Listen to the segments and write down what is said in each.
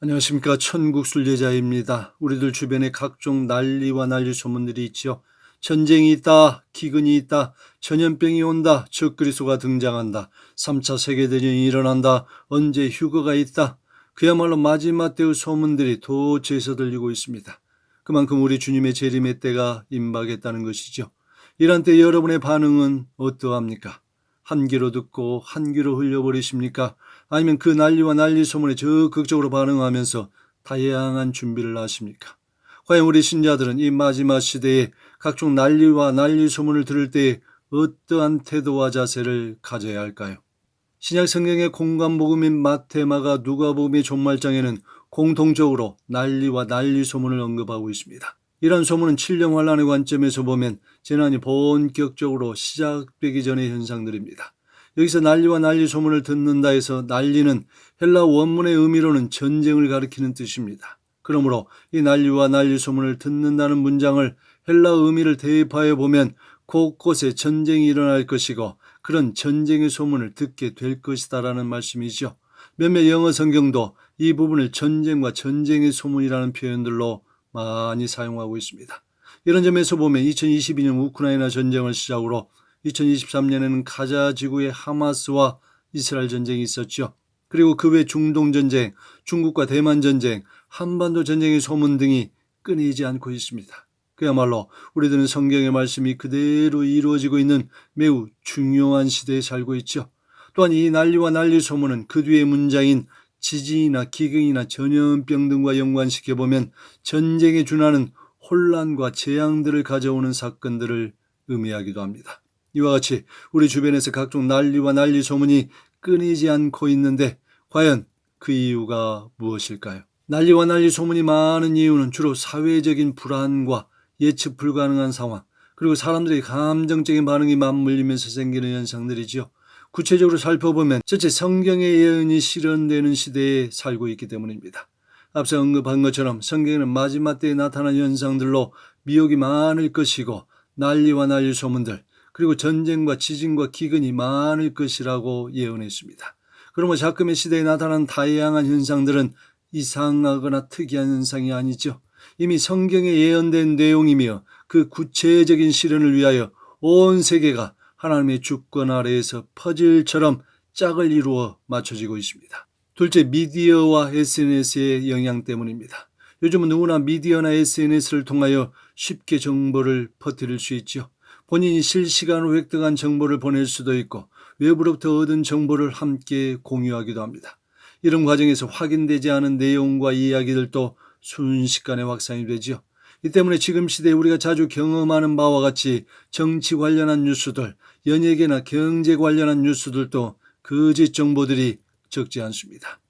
안녕하십니까. 천국순례자입니다. 우리들 주변에 각종 난리와 난리 소문들이 있지요. 전쟁이 있다, 기근이 있다, 전염병이 온다, 적그리스도가 등장한다, 3차 세계대전이 일어난다, 언제 휴거가 있다. 그야말로 마지막 때의 소문들이 도처에서 들리고 있습니다. 그만큼 우리 주님의 재림의 때가 임박했다는 것이죠. 이런 때 여러분의 반응은 어떠합니까? 한 귀로 듣고 한 귀로 흘려버리십니까? 아니면 그 난리와 난리 소문에 적극적으로 반응하면서 다양한 준비를 하십니까? 과연 우리 신자들은 이 마지막 시대에 각종 난리와 난리 소문을 들을 때 어떠한 태도와 자세를 가져야 할까요? 신약 성경의 공관복음인 마태, 마가, 누가복음의 종말장에는 공통적으로 난리와 난리 소문을 언급하고 있습니다. 이런 소문은 칠령 환란의 관점에서 보면 재난이 본격적으로 시작되기 전의 현상들입니다. 여기서 난리와 난리 소문을 듣는다 해서 난리는 헬라 원문의 의미로는 전쟁을 가리키는 뜻입니다. 그러므로 이 난리와 난리 소문을 듣는다는 문장을 헬라 의미를 대입하여 보면 곳곳에 전쟁이 일어날 것이고 그런 전쟁의 소문을 듣게 될 것이다라는 말씀이죠. 몇몇 영어 성경도 이 부분을 전쟁과 전쟁의 소문이라는 표현들로 많이 사용하고 있습니다. 이런 점에서 보면 2022년 우크라이나 전쟁을 시작으로 2023년에는 가자 지구의 하마스와 이스라엘 전쟁이 있었죠. 그리고 그 외 중동 전쟁, 중국과 대만 전쟁, 한반도 전쟁의 소문 등이 끊이지 않고 있습니다. 그야말로 우리들은 성경의 말씀이 그대로 이루어지고 있는 매우 중요한 시대에 살고 있죠. 또한 이 난리와 난리 소문은 그 뒤의 문장인 지진이나 기근이나 전염병 등과 연관시켜보면 전쟁에 준하는 혼란과 재앙들을 가져오는 사건들을 의미하기도 합니다. 이와 같이 우리 주변에서 각종 난리와 난리 소문이 끊이지 않고 있는데 과연 그 이유가 무엇일까요? 난리와 난리 소문이 많은 이유는 주로 사회적인 불안과 예측 불가능한 상황, 그리고 사람들의 감정적인 반응이 맞물리면서 생기는 현상들이지요. 구체적으로 살펴보면 첫째, 성경의 예언이 실현되는 시대에 살고 있기 때문입니다. 앞서 언급한 것처럼 성경에는 마지막 때에 나타난 현상들로 미혹이 많을 것이고 난리와 난리 소문들, 그리고 전쟁과 지진과 기근이 많을 것이라고 예언했습니다. 그러면 작금의 시대에 나타난 다양한 현상들은 이상하거나 특이한 현상이 아니죠. 이미 성경에 예언된 내용이며 그 구체적인 실현을 위하여 온 세계가 하나님의 주권 아래에서 퍼즐처럼 짝을 이루어 맞춰지고 있습니다. 둘째, 미디어와 SNS의 영향 때문입니다. 요즘은 누구나 미디어나 SNS를 통하여 쉽게 정보를 퍼뜨릴 수 있죠. 본인이 실시간으로 획득한 정보를 보낼 수도 있고 외부로부터 얻은 정보를 함께 공유하기도 합니다. 이런 과정에서 확인되지 않은 내용과 이야기들도 순식간에 확산이 되죠. 이 때문에 지금 시대에 우리가 자주 경험하는 바와 같이 정치 관련한 뉴스들, 연예계나 경제 관련한 뉴스들도 거짓 정보들이 적지 않습니다.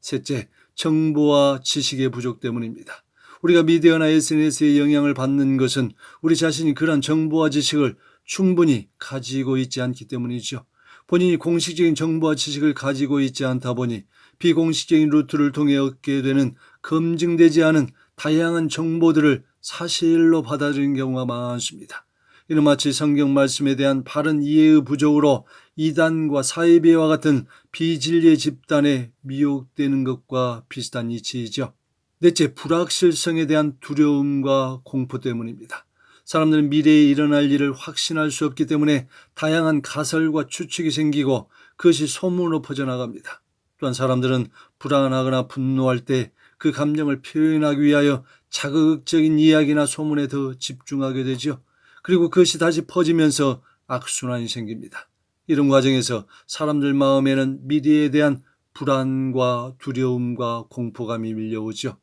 셋째, 정보와 지식의 부족 때문입니다. 우리가 미디어나 SNS의 영향을 받는 것은 우리 자신이 그런 정보와 지식을 충분히 가지고 있지 않기 때문이죠. 본인이 공식적인 정보와 지식을 가지고 있지 않다 보니 비공식적인 루트를 통해 얻게 되는 검증되지 않은 다양한 정보들을 사실로 받아들이는 경우가 많습니다. 이는 마치 성경 말씀에 대한 바른 이해의 부족으로 이단과 사이비와 같은 비진리의 집단에 미혹되는 것과 비슷한 이치이죠. 넷째, 불확실성에 대한 두려움과 공포 때문입니다. 사람들은 미래에 일어날 일을 확신할 수 없기 때문에 다양한 가설과 추측이 생기고 그것이 소문으로 퍼져나갑니다. 또한 사람들은 불안하거나 분노할 때 그 감정을 표현하기 위하여 자극적인 이야기나 소문에 더 집중하게 되죠. 그리고 그것이 다시 퍼지면서 악순환이 생깁니다. 이런 과정에서 사람들 마음에는 미래에 대한 불안과 두려움과 공포감이 밀려오죠.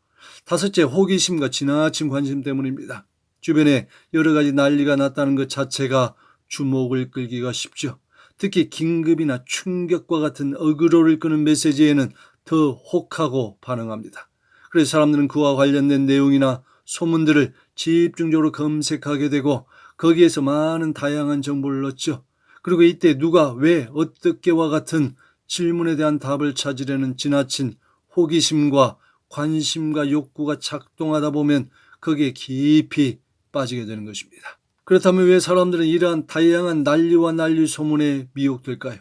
다섯째, 호기심과 지나친 관심 때문입니다. 주변에 여러 가지 난리가 났다는 것 자체가 주목을 끌기가 쉽죠. 특히 긴급이나 충격과 같은 어그로를 끄는 메시지에는 더 혹하고 반응합니다. 그래서 사람들은 그와 관련된 내용이나 소문들을 집중적으로 검색하게 되고 거기에서 많은 다양한 정보를 얻죠. 그리고 이때 누가 왜 어떻게와 같은 질문에 대한 답을 찾으려는 지나친 호기심과 관심과 욕구가 작동하다 보면 거기에 깊이 빠지게 되는 것입니다. 그렇다면 왜 사람들은 이러한 다양한 난리와 난리 소문에 미혹될까요?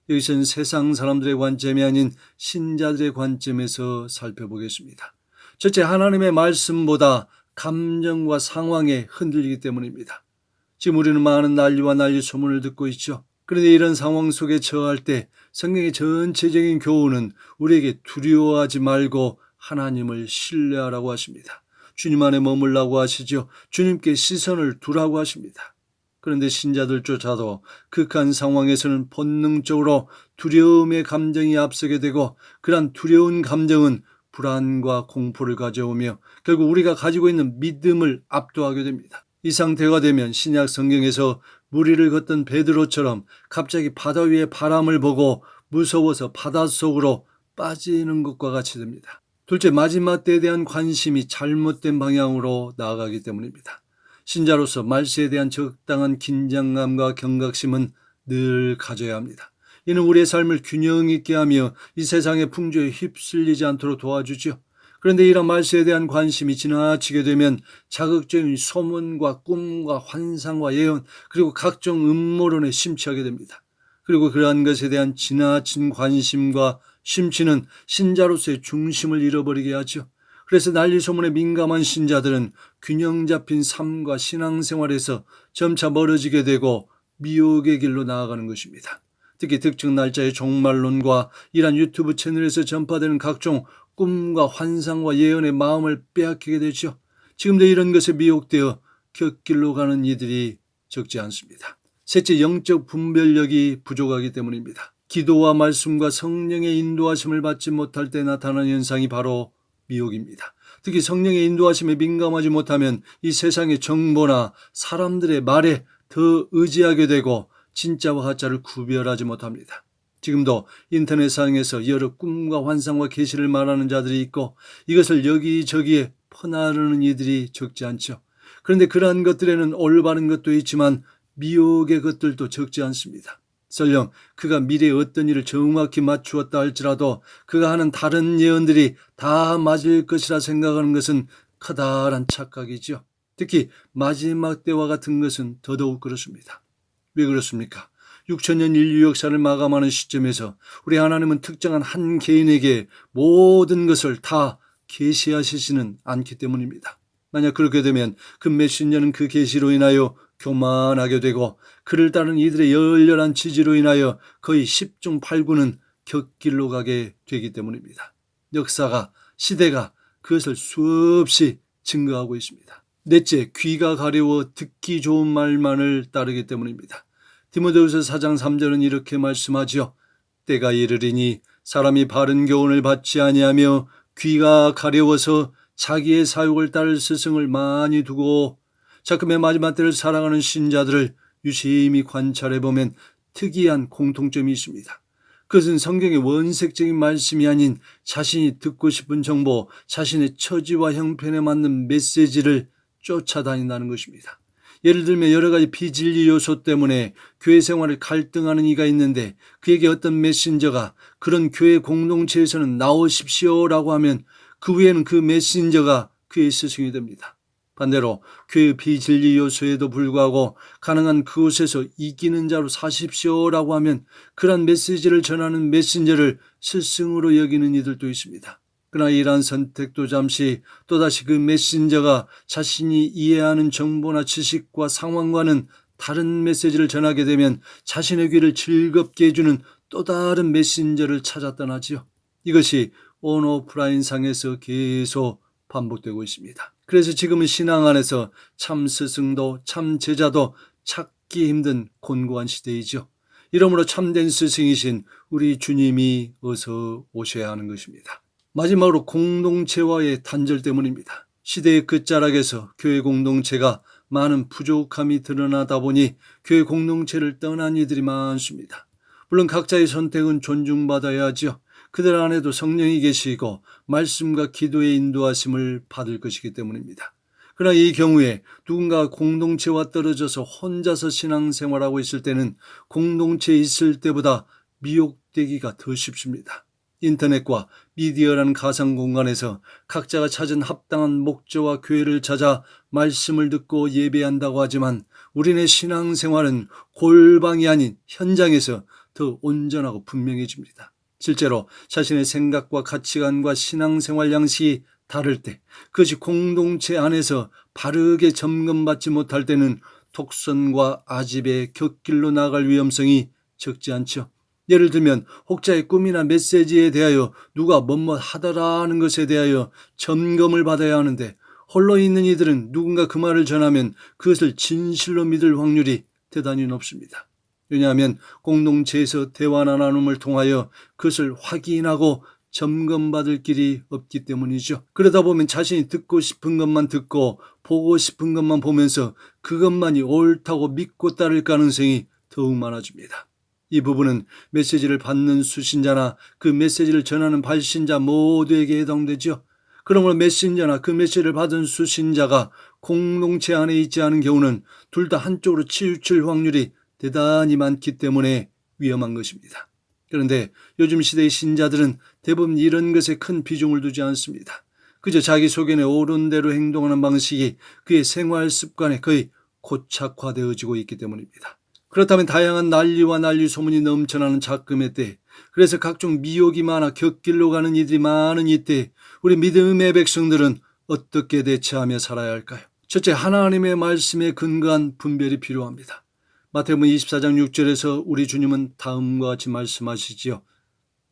여기서는 세상 사람들의 관점이 아닌 신자들의 관점에서 살펴보겠습니다. 첫째, 하나님의 말씀보다 감정과 상황에 흔들리기 때문입니다. 지금 우리는 많은 난리와 난리 소문을 듣고 있죠. 그런데 이런 상황 속에 처할 때 성경의 전체적인 교훈은 우리에게 두려워하지 말고 하나님을 신뢰하라고 하십니다. 주님 안에 머물라고 하시죠. 주님께 시선을 두라고 하십니다. 그런데 신자들조차도 극한 상황에서는 본능적으로 두려움의 감정이 앞서게 되고, 그러한 두려운 감정은 불안과 공포를 가져오며 결국 우리가 가지고 있는 믿음을 압도하게 됩니다. 이 상태가 되면 신약 성경에서 무리를 걷던 베드로처럼 갑자기 바다 위의 바람을 보고 무서워서 바닷속으로 빠지는 것과 같이 됩니다. 둘째, 마지막 때에 대한 관심이 잘못된 방향으로 나아가기 때문입니다. 신자로서 말세에 대한 적당한 긴장감과 경각심은 늘 가져야 합니다. 이는 우리의 삶을 균형 있게 하며 이 세상의 풍조에 휩쓸리지 않도록 도와주죠. 그런데 이런 말세에 대한 관심이 지나치게 되면 자극적인 소문과 꿈과 환상과 예언, 그리고 각종 음모론에 심취하게 됩니다. 그리고 그러한 것에 대한 지나친 관심과 심취는 신자로서의 중심을 잃어버리게 하죠. 그래서 난리 소문에 민감한 신자들은 균형 잡힌 삶과 신앙생활에서 점차 멀어지게 되고 미혹의 길로 나아가는 것입니다. 특히 특정 날짜의 종말론과 이러한 유튜브 채널에서 전파되는 각종 꿈과 환상과 예언의 마음을 빼앗기게 되죠. 지금도 이런 것에 미혹되어 곁길로 가는 이들이 적지 않습니다. 셋째, 영적 분별력이 부족하기 때문입니다. 기도와 말씀과 성령의 인도하심을 받지 못할 때 나타나는 현상이 바로 미혹입니다. 특히 성령의 인도하심에 민감하지 못하면 이 세상의 정보나 사람들의 말에 더 의지하게 되고 진짜와 가짜를 구별하지 못합니다. 지금도 인터넷상에서 여러 꿈과 환상과 계시를 말하는 자들이 있고 이것을 여기저기에 퍼나르는 이들이 적지 않죠. 그런데 그러한 것들에는 올바른 것도 있지만 미혹의 것들도 적지 않습니다. 설령 그가 미래에 어떤 일을 정확히 맞추었다 할지라도 그가 하는 다른 예언들이 다 맞을 것이라 생각하는 것은 커다란 착각이죠. 특히 마지막 때와 같은 것은 더더욱 그렇습니다. 왜 그렇습니까? 6천년 인류 역사를 마감하는 시점에서 우리 하나님은 특정한 한 개인에게 모든 것을 다 계시하시지는 않기 때문입니다. 만약 그렇게 되면 그 메신저는 그 계시로 인하여 교만하게 되고 그를 따르는 이들의 열렬한 지지로 인하여 거의 10중 8구는 곁길로 가게 되기 때문입니다. 역사가, 시대가 그것을 수없이 증거하고 있습니다. 넷째, 귀가 가려워 듣기 좋은 말만을 따르기 때문입니다. 디모데후서 4장 3절은 이렇게 말씀하지요. 때가 이르리니 사람이 바른 교훈을 받지 아니하며 귀가 가려워서 자기의 사욕을 따를 스승을 많이 두고, 자금의 마지막 때를 살아가는 신자들을 유심히 관찰해보면 특이한 공통점이 있습니다. 그것은 성경의 원색적인 말씀이 아닌 자신이 듣고 싶은 정보, 자신의 처지와 형편에 맞는 메시지를 쫓아다닌다는 것입니다. 예를 들면 여러 가지 비진리 요소 때문에 교회 생활을 갈등하는 이가 있는데 그에게 어떤 메신저가 그런 교회 공동체에서는 나오십시오라고 하면 그 후에는 그 메신저가 그의 스승이 됩니다. 반대로 교회 비진리 요소에도 불구하고 가능한 그곳에서 이기는 자로 사십시오라고 하면 그런 메시지를 전하는 메신저를 스승으로 여기는 이들도 있습니다. 그러나 이러한 선택도 잠시 또다시 그 메신저가 자신이 이해하는 정보나 지식과 상황과는 다른 메시지를 전하게 되면 자신의 귀를 즐겁게 해주는 또 다른 메신저를 찾아 떠나지요. 이것이 온오프라인 상에서 계속 반복되고 있습니다. 그래서 지금은 신앙 안에서 참 스승도 참 제자도 찾기 힘든 곤고한 시대이죠. 이러므로 참된 스승이신 우리 주님이 어서 오셔야 하는 것입니다. 마지막으로 공동체와의 단절 때문입니다. 시대의 끝자락에서 교회 공동체가 많은 부족함이 드러나다 보니 교회 공동체를 떠난 이들이 많습니다. 물론 각자의 선택은 존중받아야 하죠. 그들 안에도 성령이 계시고 말씀과 기도의 인도하심을 받을 것이기 때문입니다. 그러나 이 경우에 누군가 공동체와 떨어져서 혼자서 신앙생활하고 있을 때는 공동체에 있을 때보다 미혹되기가 더 쉽습니다. 인터넷과 미디어라는 가상 공간에서 각자가 찾은 합당한 목적과 교회를 찾아 말씀을 듣고 예배한다고 하지만 우리네 신앙생활은 골방이 아닌 현장에서 더 온전하고 분명해집니다. 실제로 자신의 생각과 가치관과 신앙생활 양식이 다를 때, 그것이 공동체 안에서 바르게 점검받지 못할 때는 독선과 아집의 곁길로 나갈 위험성이 적지 않죠. 예를 들면 혹자의 꿈이나 메시지에 대하여 누가 뭐뭐 하더라는 것에 대하여 점검을 받아야 하는데, 홀로 있는 이들은 누군가 그 말을 전하면 그것을 진실로 믿을 확률이 대단히 높습니다. 왜냐하면 공동체에서 대화나 나눔을 통하여 그것을 확인하고 점검받을 길이 없기 때문이죠. 그러다 보면 자신이 듣고 싶은 것만 듣고 보고 싶은 것만 보면서 그것만이 옳다고 믿고 따를 가능성이 더욱 많아집니다. 이 부분은 메시지를 받는 수신자나 그 메시지를 전하는 발신자 모두에게 해당되죠. 그러므로 메신저나 그 메시지를 받은 수신자가 공동체 안에 있지 않은 경우는 둘 다 한쪽으로 치우칠 확률이 대단히 많기 때문에 위험한 것입니다. 그런데 요즘 시대의 신자들은 대부분 이런 것에 큰 비중을 두지 않습니다. 그저 자기 소견에 옳은 대로 행동하는 방식이 그의 생활 습관에 거의 고착화되어지고 있기 때문입니다. 그렇다면 다양한 난리와 난리 소문이 넘쳐나는 작금의 때, 그래서 각종 미혹이 많아 곁길로 가는 이들이 많은 이때 우리 믿음의 백성들은 어떻게 대처하며 살아야 할까요? 첫째, 하나님의 말씀에 근거한 분별이 필요합니다. 마태복음 24장 6절에서 우리 주님은 다음과 같이 말씀하시지요.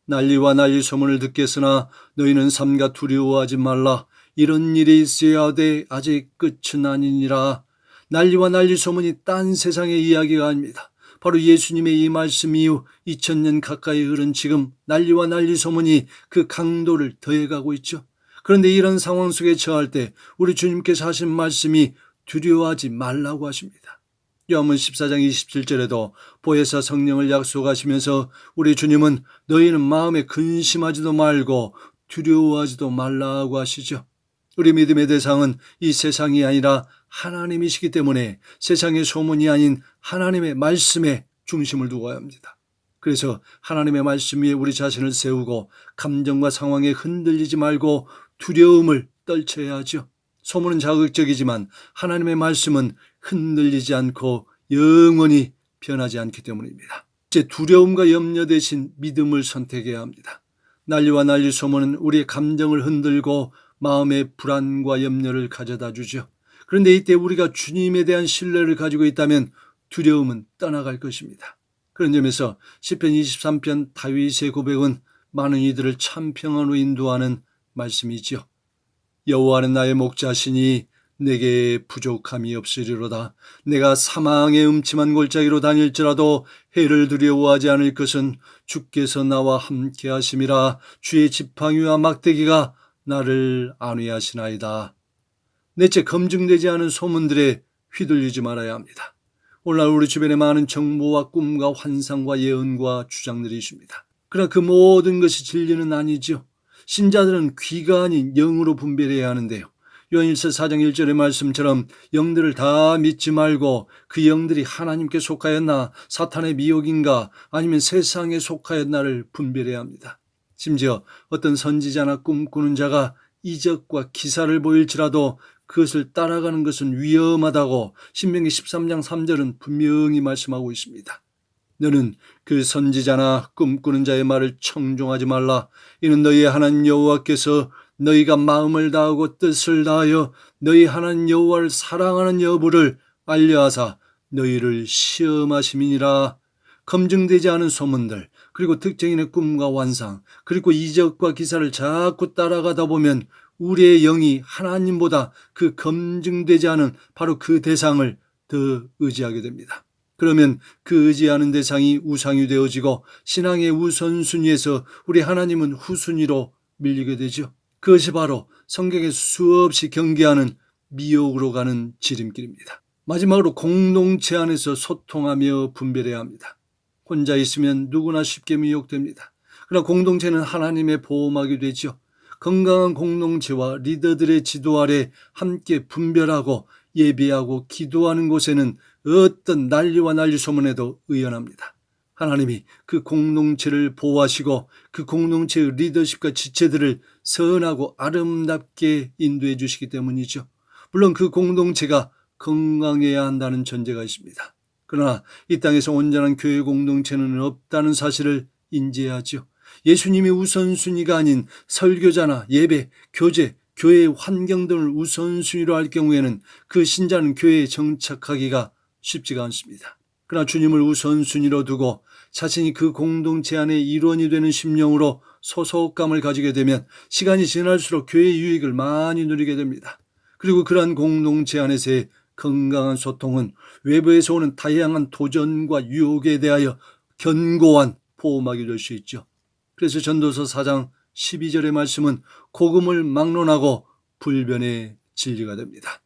난리와 난리 소문을 듣겠으나 너희는 삼가 두려워하지 말라. 이런 일이 있어야 하되 아직 끝은 아니니라. 난리와 난리 소문이 딴 세상의 이야기가 아닙니다. 바로 예수님의 이 말씀 이후 2000년 가까이 흐른 지금 난리와 난리 소문이 그 강도를 더해가고 있죠. 그런데 이런 상황 속에 처할 때 우리 주님께서 하신 말씀이 두려워하지 말라고 하십니다. 요한복음 14장 27절에도 보혜사 성령을 약속하시면서 우리 주님은 너희는 마음에 근심하지도 말고 두려워하지도 말라고 하시죠. 우리 믿음의 대상은 이 세상이 아니라 하나님이시기 때문에 세상의 소문이 아닌 하나님의 말씀에 중심을 두어야 합니다. 그래서 하나님의 말씀 위에 우리 자신을 세우고 감정과 상황에 흔들리지 말고 두려움을 떨쳐야 하죠. 소문은 자극적이지만 하나님의 말씀은 흔들리지 않고 영원히 변하지 않기 때문입니다. 이제 두려움과 염려 대신 믿음을 선택해야 합니다. 난리와 난리 소문은 우리의 감정을 흔들고 마음의 불안과 염려를 가져다 주죠. 그런데 이때 우리가 주님에 대한 신뢰를 가지고 있다면 두려움은 떠나갈 것입니다. 그런 점에서 시편 23편 다윗의 고백은 많은 이들을 참 평안으로 인도하는 말씀이지요. 여호와는 나의 목자시니 내게 부족함이 없으리로다. 내가 사망의 음침한 골짜기로 다닐지라도 해를 두려워하지 않을 것은 주께서 나와 함께 하심이라. 주의 지팡이와 막대기가 나를 안위하시나이다. 넷째, 검증되지 않은 소문들에 휘둘리지 말아야 합니다. 오늘날 우리 주변에 많은 정보와 꿈과 환상과 예언과 주장들이 있습니다. 그러나 그 모든 것이 진리는 아니죠. 신자들은 귀가 아닌 영으로 분별해야 하는데요. 요한일서 4장 1절의 말씀처럼 영들을 다 믿지 말고 그 영들이 하나님께 속하였나 사탄의 미혹인가 아니면 세상에 속하였나를 분별해야 합니다. 심지어 어떤 선지자나 꿈꾸는 자가 이적과 기사를 보일지라도 그것을 따라가는 것은 위험하다고 신명기 13장 3절은 분명히 말씀하고 있습니다. 너는 그 선지자나 꿈꾸는 자의 말을 청종하지 말라. 이는 너희의 하나님 여호와께서 너희가 마음을 다하고 뜻을 다하여 너희 하나님 여호와를 사랑하는 여부를 알려하사 너희를 시험하심이니라. 검증되지 않은 소문들, 그리고 특정인의 꿈과 환상, 그리고 이적과 기사를 자꾸 따라가다 보면 우리의 영이 하나님보다 그 검증되지 않은 바로 그 대상을 더 의지하게 됩니다. 그러면 그 의지하는 대상이 우상이 되어지고 신앙의 우선순위에서 우리 하나님은 후순위로 밀리게 되죠. 그것이 바로 성경에 수없이 경계하는 미혹으로 가는 지름길입니다. 마지막으로 공동체 안에서 소통하며 분별해야 합니다. 혼자 있으면 누구나 쉽게 미혹됩니다. 그러나 공동체는 하나님의 보호막이 되죠. 건강한 공동체와 리더들의 지도 아래 함께 분별하고 예배하고 기도하는 곳에는 어떤 난리와 난리 소문에도 의연합니다. 하나님이 그 공동체를 보호하시고 그 공동체의 리더십과 지체들을 선하고 아름답게 인도해 주시기 때문이죠. 물론 그 공동체가 건강해야 한다는 전제가 있습니다. 그러나 이 땅에서 온전한 교회 공동체는 없다는 사실을 인지해야지요. 예수님이 우선순위가 아닌 설교자나 예배, 교제, 교회의 환경 등을 우선순위로 할 경우에는 그 신자는 교회에 정착하기가 쉽지가 않습니다. 그러나 주님을 우선순위로 두고 자신이 그 공동체 안의 일원이 되는 심령으로 소속감을 가지게 되면 시간이 지날수록 교회의 유익을 많이 누리게 됩니다. 그리고 그러한 공동체 안에서의 건강한 소통은 외부에서 오는 다양한 도전과 유혹에 대하여 견고한 보호막이 될 수 있죠. 그래서 전도서 4장 12절의 말씀은 복음을 막론하고 불변의 진리가 됩니다.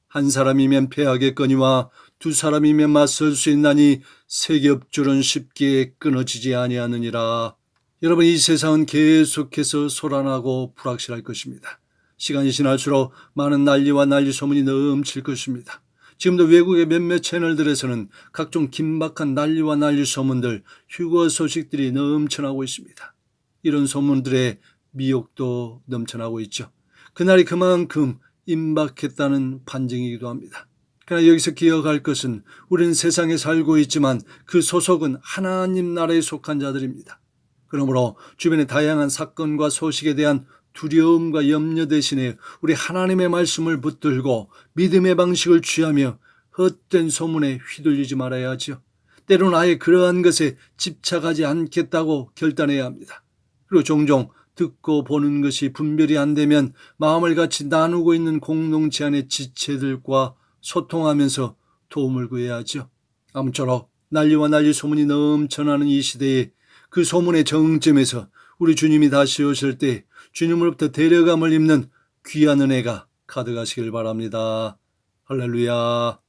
한 사람이면 패하겠거니와 두 사람이면 맞설 수 있나니 세 겹줄은 쉽게 끊어지지 아니하느니라. 여러분, 이 세상은 계속해서 소란하고 불확실할 것입니다. 시간이 지날수록 많은 난리와 난리 소문이 넘칠 것입니다. 지금도 외국의 몇몇 채널들에서는 각종 긴박한 난리와 난리 소문들, 휴거 소식들이 넘쳐나고 있습니다. 이런 소문들의 미혹도 넘쳐나고 있죠. 그날이 그만큼 임박했다는 반증이기도 합니다. 그러나 여기서 기억할 것은 우리는 세상에 살고 있지만 그 소속은 하나님 나라에 속한 자들입니다. 그러므로 주변의 다양한 사건과 소식에 대한 두려움과 염려 대신에 우리 하나님의 말씀을 붙들고 믿음의 방식을 취하며 헛된 소문에 휘둘리지 말아야 하죠. 때로는 아예 그러한 것에 집착하지 않겠다고 결단해야 합니다. 그리고 종종 듣고 보는 것이 분별이 안 되면 마음을 같이 나누고 있는 공동체 안의 지체들과 소통하면서 도움을 구해야 하죠. 아무쪼록 난리와 난리 소문이 넘쳐나는 이 시대에 그 소문의 정점에서 우리 주님이 다시 오실 때 주님으로부터 데려감을 입는 귀한 은혜가 가득하시길 바랍니다. 할렐루야.